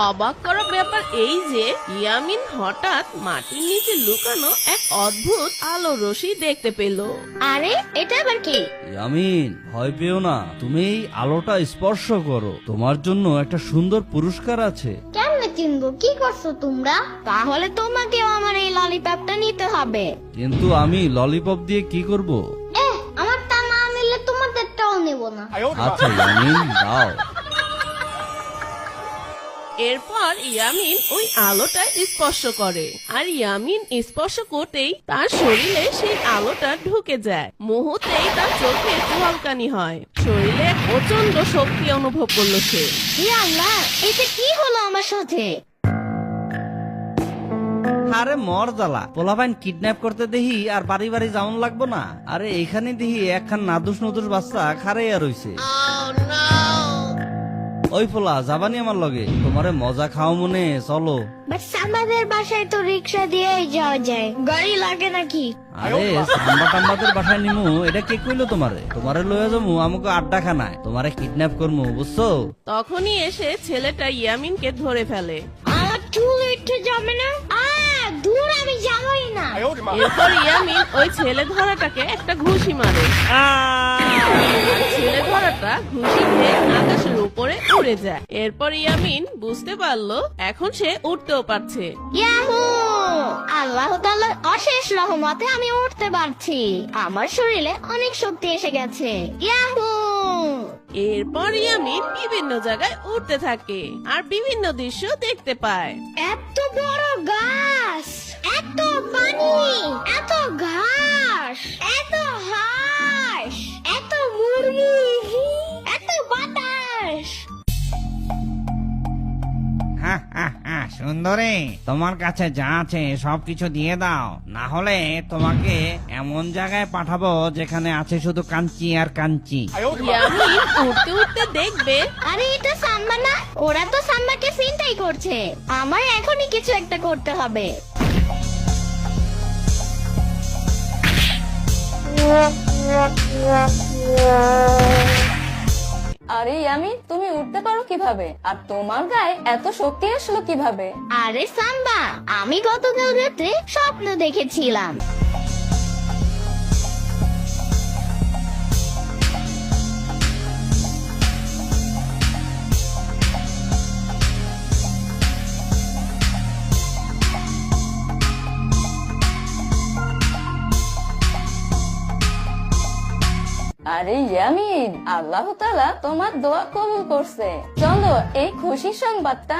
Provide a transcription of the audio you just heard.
অবাক করা ব্যাপার এই যে ইয়ামিন হঠাৎ মাটির নিচে লুকানো এক অদ্ভুত আলো রশ্মি দেখতে পেল। আরে এটা আবার কি? ইয়ামিন, ভয় পেও না, তুমি এই আলোটা স্পর্শ করো, তোমার জন্য একটা সুন্দর পুরস্কার আছে। কেমনে চিনবো? কি করছো তোমরা? তাহলে তোমাকেও আমার এই ললিপপটা নিতে হবে। কিন্তু আমি ললিপপ দিয়ে কি করব? আমার তা না নিলে তোমাদেরটাও নেব না। আচ্ছা ইয়ামিন, দাও। এরপর ইয়ামিন ওই আলোটা স্পর্শ করে, আর ইয়ামিন স্পর্শ করতেই তার শরীরে সেই আলোটা ঢুকে যায়। মুহূর্তেই তার চোখে ঝলকানি হয়, শরীরে প্রচন্ড শক্তি অনুভব করলো সে। হে আল্লাহ, এটা কি হলো আমার সাথে? আরে মর জ্বালা, পোলাপাইন কিডন্যাপ করতে দেখি আর বাড়ি বাড়ি যাওন লাগবো না। আরে এখানে দেখি একখান নাদুস নদুস বাচ্চা খারাইয়া রইছে। ওই পোলা, যাবানি আমার লগে? তোমারে মজা খাও মনে, চলো। বাট আমাদের বাসায় তো রিক্সা দিয়েই যাওয়া যায়, গাড়ি লাগে নাকি? আরে সাম্বা টাম্বাদের বাসায় নিমু, এটা কে কইলো তোমারে? তোমারে লয়ে যাবো আমাকে আড্ডা খানায়, তোমারে কিডন্যাপ করবো, বুঝছো? তখনই এসে ছেলেটা ইয়ামিনকে ধরে ফেলে। আমার চুল উঠে যাবে না? দূর, আমি যাবই না। এরপর ইয়ামিন ওই ছেলে ধরাটাকে একটা ঘুষি মারে। ছেলে ধরাটা ঘুষি খেয়ে আকাশের উপরে উড়ে যায়। এরপর ইয়ামিন বুঝতে পারলো এখন সে উঠতেও পারছে। ইয়াহু! আল্লাহ তাআলার অশেষ রহমতে আমি উঠতে পারছি। আমার শরীরে অনেক শক্তি এসে গেছে। ইয়াহু! এরপর ইয়ামিন বিভিন্ন জায়গায় উঠতে থাকে আর বিভিন্ন দৃশ্য দেখতে পায়। এত বড় গাছ, এত পানি, এত ঘাস, এত হাঁস, এত মুরগি, এত বাতাস। সুন্দরী, তোমার কাছে যা আছে সবকিছু দিয়ে দাও, না হলে তোমাকে এমন জায়গায় পাঠাবো যেখানে আছে শুধু কাঞ্চি আর কাঞ্চি। ইয়ামিন উঠতে উঠতে দেখবে আরে এটা সাম্বা না? ওরা তো সাম্বাকে চিন্তাই করছে। আমার এখনই কিছু একটা করতে হবে। আরে ইয়ামিন, তুমি উঠতে পারো কিভাবে? আর তোমার গায়ে এত শক্তি আসলো কিভাবে? আরে সাম্বা, আমি গতকাল রাতে স্বপ্ন দেখেছিলাম। আরে ইয়ামিন, আল্লাহ তাআলা তোমার দোয়া কবুল করছে। চলো এই খুশি সংবাদটা